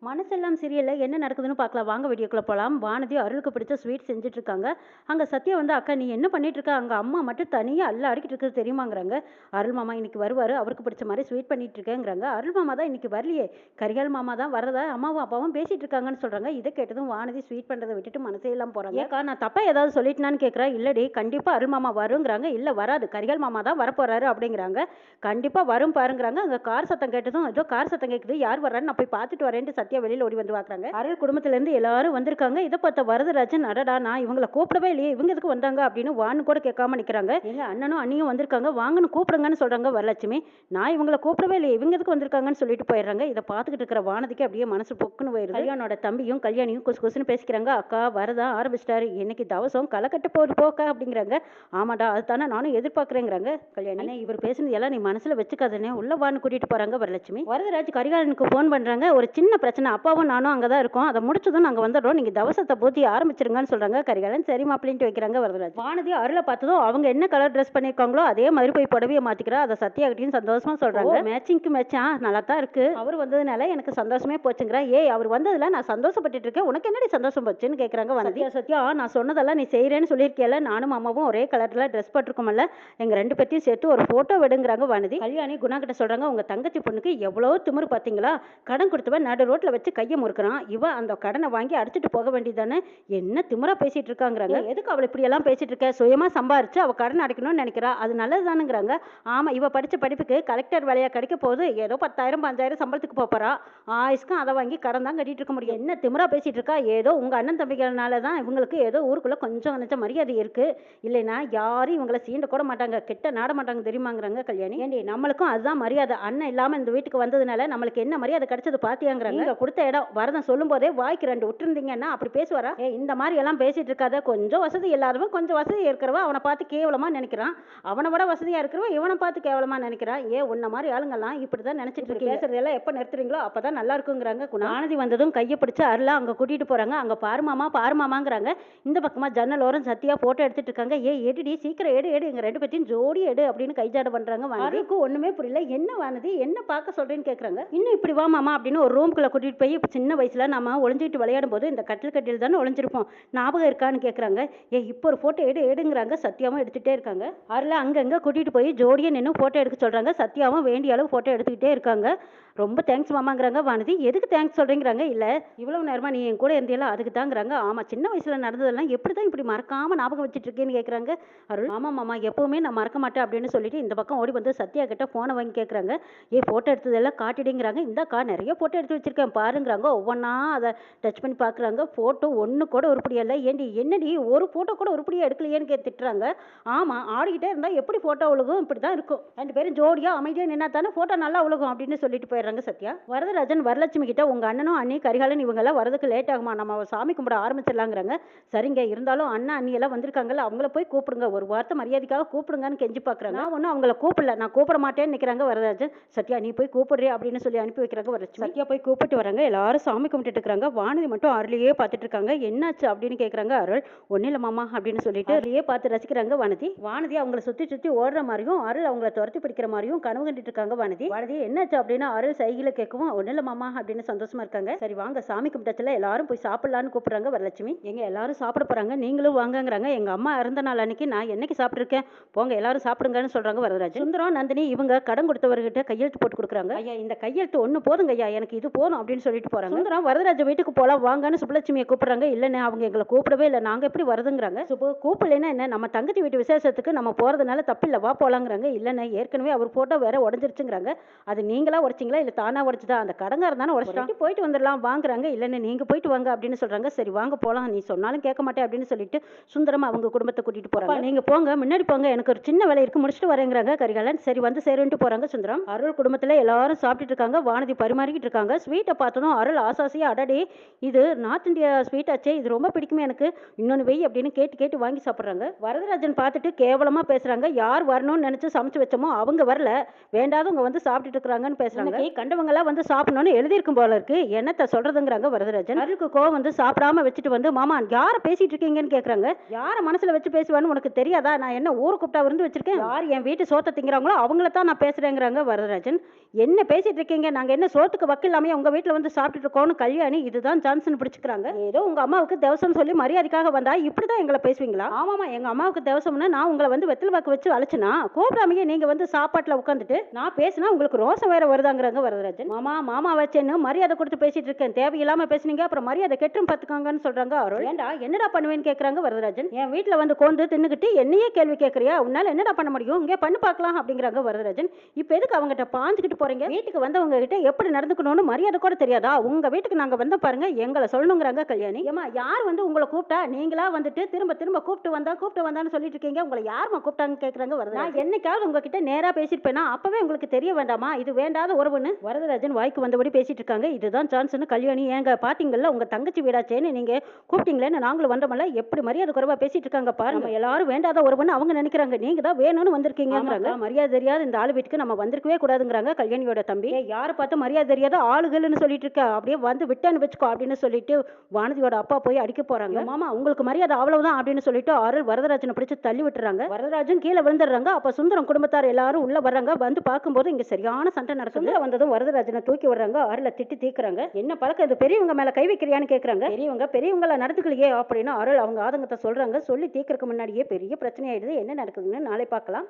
மனசெல்லாம் சீரியல்ல என்ன நடக்குதுன்னு பார்க்கலாம் வாங்க வீடியோக்குள்ள போகலாம். வானதி அருளுக்கு பிடிச்ச ஸ்வீட் செஞ்சுட்டு இருக்காங்க. அங்க சத்யா வந்து அக்கா நீ என்ன பண்ணிட்டு இருக்க? அங்க அம்மா மட்டும் தனியா அல்ல அடிக்கிட்டு இருக்குது தெரியுமாங்கிறாங்க. அருள் மாமா இன்னைக்கு வருவாரு, அவருக்கு பிடிச்ச மாதிரி ஸ்வீட் பண்ணிட்டு இருக்கேங்கிறாங்க. அருள் மாமா தான் இன்னைக்கு வரலையே, கரிகால் மாமா தான் வரதா அம்மாவும் அப்பாவும் பேசிட்டு இருக்காங்கன்னு சொல்றாங்க. இதை கேட்டதும் வானதி ஸ்வீட் பண்றதை விட்டுட்டு மனசே இல்லாம போறாங்க. ஏக்கா நான் தப்பா ஏதாவது சொல்லிட்டேனான்னு கேட்கறா. இல்லடி கண்டிப்பா அருள் மாமா வருங்கிறாங்க. இல்ல வராது, கரிகால் மாமா தான் வரப்போறாரு அப்படிங்கிறாங்க. கண்டிப்பா வரும் பாருங்கிறாங்க. அங்க கார் சத்தம் கேட்டதும் ஏதோ கார் சத்தம் கேட்குது, யார் வர்றான்னு நான் போய் பார்த்துட்டு வரேன்ட்டு சத்யா வெளியில ஓடி வந்து பார்க்குறாங்க. அருள் குடும்பத்துல இருந்து எல்லாரும் வந்திருக்காங்க. இதை பார்த்த வரதராஜன் அடடா நான் இவங்களை கூப்பிடவே இல்லையே, இவங்க எதுக்கு வந்தாங்க அப்படின்னு வான்னு கூட கேட்காம நிக்கிறாங்க. எங்க அண்ணனும் அண்ணியும் வந்திருக்காங்க, வாங்கன்னு கூப்பிடுங்கன்னு சொல்றாங்க வரலட்சுமி. நான் இவங்களை கூப்பிடவே இல்லையே, இவங்க எதுக்கு வந்திருக்காங்கன்னு சொல்லிட்டு போயிடுறாங்க. இதை பார்த்துக்கிட்டு இருக்கிற வானதிக்கு அப்படியே மனசு பொக்குன்னு போயிருது. கல்யாணோட தம்பியும் கல்யாணியும் குசு குசுன்னு பேசிக்கிறாங்க. அக்கா வரதா ஆரம்பிச்சிட்டாரு, இன்னைக்கு தவசம் களக்கட்டு போடு போக்கா அப்படிங்கிறாங்க. ஆமாடா அதுதானே நானும் எதிர்பார்க்குறேங்கிறாங்க கல்யாணி. இவர் பேசுனது எல்லாம் நீ மனசுல வச்சுக்காதனே, உள்ள வான்னு கூட்டிட்டு போறாங்க வரலட்சுமி. வரதராஜ் கரிகாலனுக்கு ஃபோன் பண்றாங்க. ஒரு சின்ன பிரச்சனை, அப்பாவும் நானும் அங்கே தான் இருக்கோம், அதை முடிச்சதும் நாங்கள் வந்துடுறோம், நீங்கள் தவசத்தை பூத்தி ஆரம்பிச்சிருங்கன்னு சொல்கிறாங்க. கரிகாலன் சரிமா அப்படின்ட்டு வைக்கிறாங்க வரதராஜ். வானதி அருளை பார்த்ததும் அவங்க என்ன கலர் ட்ரெஸ் பண்ணியிருக்காங்களோ அதே மாதிரி போய் புடவையை மாற்றிக்கிறா. அதை சத்யாகிட்டையும் சந்தோஷமா சொல்கிறாங்க. மேட்சிங்க்கு மேட்சா நல்லா தான் இருக்கு, அவர் வந்ததுனால எனக்கு சந்தோஷமே போச்சுங்கிறா. ஏய் அவர் வந்ததுல நான் சந்தோஷப்பட்டு இருக்கேன், உனக்கு என்னடி சந்தோஷம் போச்சுன்னு கேட்குறாங்க வானதி. சத்யா நான் சொன்னதெல்லாம் நீ செய்கிறேன்னு சொல்லியிருக்கேல, நானும் அம்மாவும் ஒரே கலரில் ட்ரெஸ் போட்டிருக்கோம்ல, எங்கள் ரெண்டு பேர்த்தையும் சேர்த்து ஒரு ஃபோட்டோ விடுங்கிறாங்க வானதி. கல்யாணி குணா கிட்ட சொல்கிறாங்க, உங்கள் தங்கச்சி பொண்ணுக்கு எவ்வளோ திமிரு பார்த்தீங்களா, கடன் கொடுத்தவன் நடு ரோட்டில் வச்சு கையை முறுக்கிறான், இவன் அந்த கடனை வாங்கி அடிச்சுட்டு போக வேண்டியதானே, என்ன திமிரா பேசிட்டு இருக்காங்கிறாங்க. எதுக்கு அவள் இப்படி எல்லாம் பேசிட்டு இருக்க, சுயமா சம்பாரிச்சு அவ கடன் அடைக்கணும்னு நினைக்கிறா, அது நல்லது தானுங்கிறாங்க. ஆமா இவ படிச்ச படிப்புக்கு கலெக்டர் வேலையா கிடைக்க போகுது, ஏதோ 10,000 5,000 சம்பளத்துக்கு போறா, ஆயுஸ்க்கும் அதை வாங்கி கடன் தான் கட்டிட்டு இருக்க முடியும். என்ன திமிரா பேசிட்டு இருக்கா, ஏதோ உங்க அண்ணன் தம்பிகள்னால தான் இவங்களுக்கு ஏதோ ஊருக்குள்ள கொஞ்சம் நினைச்ச மரியாதை இருக்கு, இல்லைன்னா யாரும் இவங்களை சீண்ட கூட மாட்டாங்க, கிட்ட நாட மாட்டாங்க தெரியுமாங்கிறாங்க கல்யாணி. ஏண்டி நம்மளுக்கும் அதுதான் மரியாதை, அண்ணன் இல்லாம இந்த வீட்டுக்கு வந்ததுனால நம்மளுக்கு என்ன மரியாதை கிடைச்சது பாத்தியாங்கிறாங்க. நீங்க கொடுத்த இடம் வரதன் சொல்லும் போதே வாய்க்கு 2 விட்டுருந்தீங்கன்னா அப்படி பேசுவாரா? இந்த மாதிரி எல்லாம் பேசிட்டு இருக்காத, கொஞ்சம் வசதி இல்லாதவன் கொஞ்சம் வசதி இருக்கிறவ அவனை பார்த்து கேவலமா நினைக்கிறான், அவனை விட வசதியா இருக்கிறவ இவனை பார்த்து கேவலமா நினைக்கிறான். உன்ன மாதிரி ஆளுங்கெல்லாம் இப்படிதான் நினைச்சிட்டு இருக்கு, பேசுறதெல்லாம் எப்ப நிறுத்துறீங்களோ அப்பதான் நல்லா இருக்குங்கிறாங்க. வானதி வந்ததும் கையை பிடிச்சு அருளா அங்க கூட்டிட்டு போறாங்க. அங்க பாருமாமாங்கிறாங்க. இந்த பக்கமா ஜன்னல் ஓரம் சத்தியா போட்டோ எடுத்துட்டு இருக்காங்க. எடுடி சீக்கிரம் எடு எடு, எங்க ரெண்டு பேத்தையும் ஜோடி எடு அப்படின்னு கைஜாட பண்றாங்க. வானதிக்கு ஒண்ணுமே புரியல, என்ன வானதி என்ன பார்க்க சொல்றேன்னு கேக்குறாங்க. இன்னும் இப்படி வா மாமா அப்படின்னு ஒரு ரூம்குள்ள கூட்டிட்டு போய் சின்ன வயசுல நம்ம ஒளிஞ்சிட்டு விளையாடும் போது இந்த கட்டில் தானே ஒளிஞ்சிருப்போம், ஞாபகம் இருக்கான்னு கேட்குறாங்க. இப்போ ஒரு ஃபோட்டோ எடுங்கிறாங்க. சத்யாவும் எடுத்துகிட்டே இருக்காங்க. அதில் அங்கங்கே கூட்டிகிட்டு போய் ஜோடியை நின்று ஃபோட்டோ எடுக்க சொல்கிறாங்க. சத்யாவும் வேண்டிய அளவு ஃபோட்டோ எடுத்துக்கிட்டே இருக்காங்க. ரொம்ப தேங்க்ஸ் மாமாங்கிறாங்க. வானதி எதுக்கு தேங்க்ஸ் சொல்கிறேங்கிறாங்க. இல்லை இவ்வளவு நேரமாக நீ என் கூட இருந்தியல அதுக்கு தாங்கிறாங்க. ஆமாம் சின்ன வயசில் நடந்ததெல்லாம் எப்படி தான் இப்படி மறக்காமல் ஞாபகம் வச்சுட்டு இருக்கேன்னு கேட்குறாங்க அருள். ஆமாம் மாமா எப்போவுமே நான் மறக்க மாட்டேன் அப்படின்னு சொல்லிட்டு இந்த பக்கம் ஓடி வந்து சத்யா கிட்ட ஃபோனை வாங்கி கேட்குறாங்க. ஃபோட்டோ எடுத்ததெல்லாம் காட்டிடுங்கிறாங்க. இந்தாக்கா நிறைய ஃபோட்டோ எடுத்து வச்சிருக்கேன் பாருங்கிறாங்க. ஒவ்வொன்றா அதை டச் பண்ணி பார்க்குறாங்க. ஃபோட்டோ ஒன்று கூட உருப்படியா இல்லை. என்னடி ஒரு ஃபோட்டோ கூட உருப்படியாக எடுக்கலையேன்னு திட்டுறாங்க. ஆமாம் ஆடிக்கிட்டே இருந்தால் எப்படி ஃபோட்டோ உலகம் இப்படி தான் இருக்கும், ரெண்டு பேரும் ஜோடியாக அமைதியாக நின்னா தானே ஃபோட்டோ நல்லா உலகம் அப்படின்னு சொல்லிட்டு போயிடுறாங்க சத்யா. வரதராஜன் வரலட்சுமி கிட்ட உங்கள் அண்ணனும் அண்ணி கரிகாலன் இவங்கெல்லாம் வரதுக்கு லேட் ஆகுமா, நம்ம சாமி கும்பிட ஆரம்பிச்சிடலாங்கிறாங்க. சரிங்க இருந்தாலும் அண்ணா அண்ணி எல்லாம் வந்திருக்காங்கல்ல, அவங்கள போய் கூப்பிடுங்க, ஒரு வார்த்தை மரியாதைக்காக கூப்பிடுங்கன்னு கெஞ்சி பார்க்குறாங்க. நான் ஒன்றும் அவங்கள கூப்பிடல, நான் கூப்பிட மாட்டேன்னு நிற்கிறாங்க வரதராஜன். சத்யா நீ போய் கூப்பிடுறியா அப்படின்னு சொல்லி அனுப்பி வைக்கிறாங்க வரலட்சுமி. சத்யா போய் கூப்பிட்டு வராங்க. எல்லாரும் சாமி கும்பிட்டு இருக்கிறாங்க. வானதி மட்டும் அருளையே பார்த்துட்டு இருக்காங்க. என்னாச்சு அப்படின்னு கேட்குறாங்க அருள். ஒன்றும் இல்லை மாமா அப்படின்னு சொல்லிட்டு அருளையே பார்த்து ரசிக்கிறாங்க வானதி அவங்கள சுற்றி சுற்றி ஓடுற மாதிரியும் அருள் அவங்கள துரத்தி பிடிக்கிற மாதிரியும் கனவு கண்டுட்டு இருக்காங்க வானதி என்னாச்சு அப்படின்னா அருள் சைகில கேட்கவும் ஒன்றும் இல்லை மாமா அப்படின்னு சந்தோஷமா இருக்காங்க. சரி வாங்க சாமி கும்பிட்டச்சில் எல்லாரும் போய் சாப்பிடலான்னு கூப்பிடுறாங்க வரலட்சுமி. எங்க எல்லாரும் சாப்பிட போறாங்க, நீங்களும் வாங்கங்கிறாங்க. எங்க அம்மா இறந்த நாள் அன்னைக்கு நான் என்னைக்கு சாப்பிட்டுருக்கேன், போங்க எல்லாரும் சாப்பிடுங்கன்னு சொல்றாங்க வரதராஜ். சுந்தரம் நந்தினி இவங்க கடன் கொடுத்தவர்கிட்ட கையெழுத்து போட்டு கொடுக்குறாங்க. ஐயா இந்த கையெழுத்து ஒன்று போதுங்க ஐயா, எனக்கு இது போதும் அப்படின்னு சொல்லிட்டு போறாங்க. சுந்தரம் வரதராஜ வீட்டுக்கு போலாம் வாங்கன்னு சுப்புலட்சுமியை கூப்பிடுறாங்க. இல்லைன்னு அவங்க எங்களை கூப்பிடவே இல்லை, நாங்க எப்படி வருதுங்கிறாங்க. கூப்பிடலைன்னா என்ன, நம்ம தங்கச்சி வீட்டு விசேஷத்துக்கு நம்ம போறதுனால தப்பு இல்லை, வா போலாங்கிறாங்க. இல்லைன்னு ஏற்கனவே அவர் போட்டோ வேற உடஞ்சிருச்சுங்கிறாங்க. அது நீங்களா உடைச்சிங்களா இல்லை தானா உடைச்சதா, அந்த கடங்காரன் தானே உடைச்சிட்டான், போயிட்டு வந்துடலாம் வாங்குறாங்க. இல்லைன்னு நீங்க போயிட்டு வாங்க அப்படின்னு சொல்றாங்க. சரி வாங்க போலாம், நீ சொன்னாலும் கேட்க மாட்டேன் அப்படின்னு சொல்லிட்டு சுந்தரம் அவங்க குடும்பத்தை கூட்டிட்டு போறாங்க. நீங்க போங்க முன்னாடி போங்க, எனக்கு ஒரு சின்ன வேலை இருக்கு முடிச்சுட்டு வரேங்கிறாங்க கரிகாலன். சரி வந்து சேருன்ட்டு போறாங்க சுந்தரம். அருள் குடும்பத்துல எல்லாரும் சாப்பிட்டுட்டு இருக்காங்க. வானதி பரிமாறிக்கிட்டு இருக்காங்க. ஸ்வீட்டை பார்த்ததும் அருள் ஆசாசியா அடடே இது நார்த் இந்தியா ஸ்வீட் ஆச்சே, இது ரொம்ப பிடிக்குமே எனக்கு, இன்னொன்று வெய் அப்படின்னு கேட்டு கேட்டு வாங்கி சாப்பிட்றாங்க. வரதராஜன் பார்த்துட்டு கேவலமா பேசுறாங்க. யார் வரணும்னு நினைச்சு சமைச்சு வச்சோமோ அவங்க வரல, வேண்டாதவங்க வந்து சாப்பிட்டுட்டு இருக்கிறாங்கன்னு பேசுறாங்க. கண்டவங்க எல்லாம் வந்து சாப்பிடணும்னு எழுதியிருக்கும் போல இருக்கு, என்னத்த சொல்றதுங்கிறாங்க வரதராஜன். அருளுக்கு கோவம் வந்து சாப்பிடாம வச்சுட்டு வந்து மாமா யார பேசிட்டு இருக்கீங்கன்னு கேக்குறாங்க. யார மனசுல வச்சு பேசுவான்னு உனக்கு தெரியாதா, நான் என்ன ஊரு கூப்பிட்டா விருந்து வச்சிருக்கேன், யார் என் வீட்டு சோத்தை திங்கிறாங்களோ அவங்கள தான் நான் பேசுறேங்கிறாங்க வரதராஜன். என்ன பேசிட்டு இருக்கீங்க, நாங்க என்ன சோத்துக்கு வக்கில்லாமே உங்க வீட்டுல வீட்டில் வந்து சாப்பிட்டுட்டு இருக்கோன்னு கல்யாணி இதுதான் சான்ஸ்னு பிடிச்சிக்கிறாங்க. ஏதோ உங்கள் அம்மாவுக்கு தவசம் சொல்லி மரியாதைக்காக வந்தா இப்படி தான் எங்களை பேசுவீங்களா? ஆமாம்மா, எங்கள் அம்மாவுக்கு தவசம்னா நான் உங்களை வந்து வெத்தலை பாக்கு வச்சு அழைச்சினா கூப்பிடாமையே நீங்கள் வந்து சாப்பாட்டில் உட்காந்துட்டு நான் பேசினா உங்களுக்கு ரோசம் வேற வருதாங்கிறாங்க வரதராஜன். மாமா மாமா வச்சேன்னு மரியாதை கொடுத்து பேசிட்டு இருக்கேன், தேவையில்லாமல் பேசுனீங்க அப்புறம் மரியாதை கெட்டும் பார்த்துக்காங்கன்னு சொல்கிறாங்க அருள். ஏண்டா என்னடா பண்ணுவேன்னு கேட்குறாங்க வரதராஜன். என் வீட்டில் வந்து கோந்து தின்னுக்கிட்டு என்னையே கேள்வி கேட்குறியா, உன்னால் என்னடா பண்ண முடியும், இங்கே பண்ணு பார்க்கலாம் அப்படிங்கிறாங்க வரதராஜன். இப்போ எதுக்கு அவங்ககிட்ட பாஞ்சுக்கிட்டு போறீங்க? வீட்டுக்கு வந்தவங்க கிட்ட எப்படி நடந்துக்கணும்னு மரியாதை கூட தெரியாதா? உங்க வீட்டுக்கு நாங்க வந்த பாருங்க, எங்களை சொல்லணுங்கிறாங்க கல்யாணி. ஏமா யார் வந்து உங்களை கூப்பிட்டா? நீங்களா வந்துட்டு திரும்ப திரும்ப கூப்பிட்டு வந்தான்னு சொல்லிட்டு இருக்கீங்க. உங்களை யாருமா கூப்பிட்டாங்கன்னு கேட்குறாங்க வரதராஜன். நான் என்னைக்காவது உங்ககிட்ட நேரா பேசியிருப்பேனா? அப்பவே உங்களுக்கு தெரிய வேண்டாமா இது வேண்டாத உறவுன்னு? வரதராஜன் வாய்க்கு வந்தபடி பேசிட்டு இருக்காங்க. இதுதான் சான்ஸ்னு கல்யாணி. ஏங்க பாத்தீங்கல்ல உங்க தங்கச்சி வீடாச்சேன்னு நீங்க கூப்பிட்டீங்களேன்னு நாங்களும் வந்தோம்ல, எப்படி மரியாதை குறைவா பேசிட்டு இருக்காங்க பாருங்க. எல்லாரும் வேண்டாத உறவுன்னு அவங்க நினைக்கிறாங்க, நீங்க தான் வேணும்னு வந்திருக்கீங்கிறாங்க. மரியாதை தெரியாத இந்த ஆளு வீட்டுக்கு நம்ம வந்திருக்கவே கூடாதுங்கிறாங்க கல்யாணியோட தம்பி. யாரை பார்த்து மரியாதை தெரியாத ஆளுகள்னு சொல்லிட்டு இருக்க, அப்படியே வந்து விட்டேன்னு வச்சுக்கோ அப்படின்னு சொல்லிட்டு வானதியோட அப்பா போய் அடிக்க போறாங்க. மாமா உங்களுக்கு மரியாதை அவ்வளவுதான் அப்படின்னு சொல்லிட்டு அருள் வரதராஜனை பிடிச்சு தள்ளி விட்டுறாங்க. வரதராஜன் கீழே விழுந்துடுறாங்க. அப்ப சுந்தரம் குடும்பத்தார் எல்லாரும் உள்ள வர்றாங்க. வந்து பார்க்கும்போது இங்க சரியான சண்டை நடக்குது. வந்ததும் வரதராஜனை தூக்கி விடுறாங்க. அருளை திட்டி தீக்குறாங்க. என்ன பழக்கம் இது, பெரியவங்க மேல கை வைக்கிறியான்னு கேக்குறாங்க. பெரியவங்கள நடந்துக்கலையே அப்படின்னு அருள் அவங்க ஆதங்கத்தை சொல்றாங்க. சொல்லி தீர்க்கறதுக்கு முன்னாடியே பெரிய பிரச்சனை ஆயிடுது. என்ன நடக்குதுன்னு நாளை பார்க்கலாம்.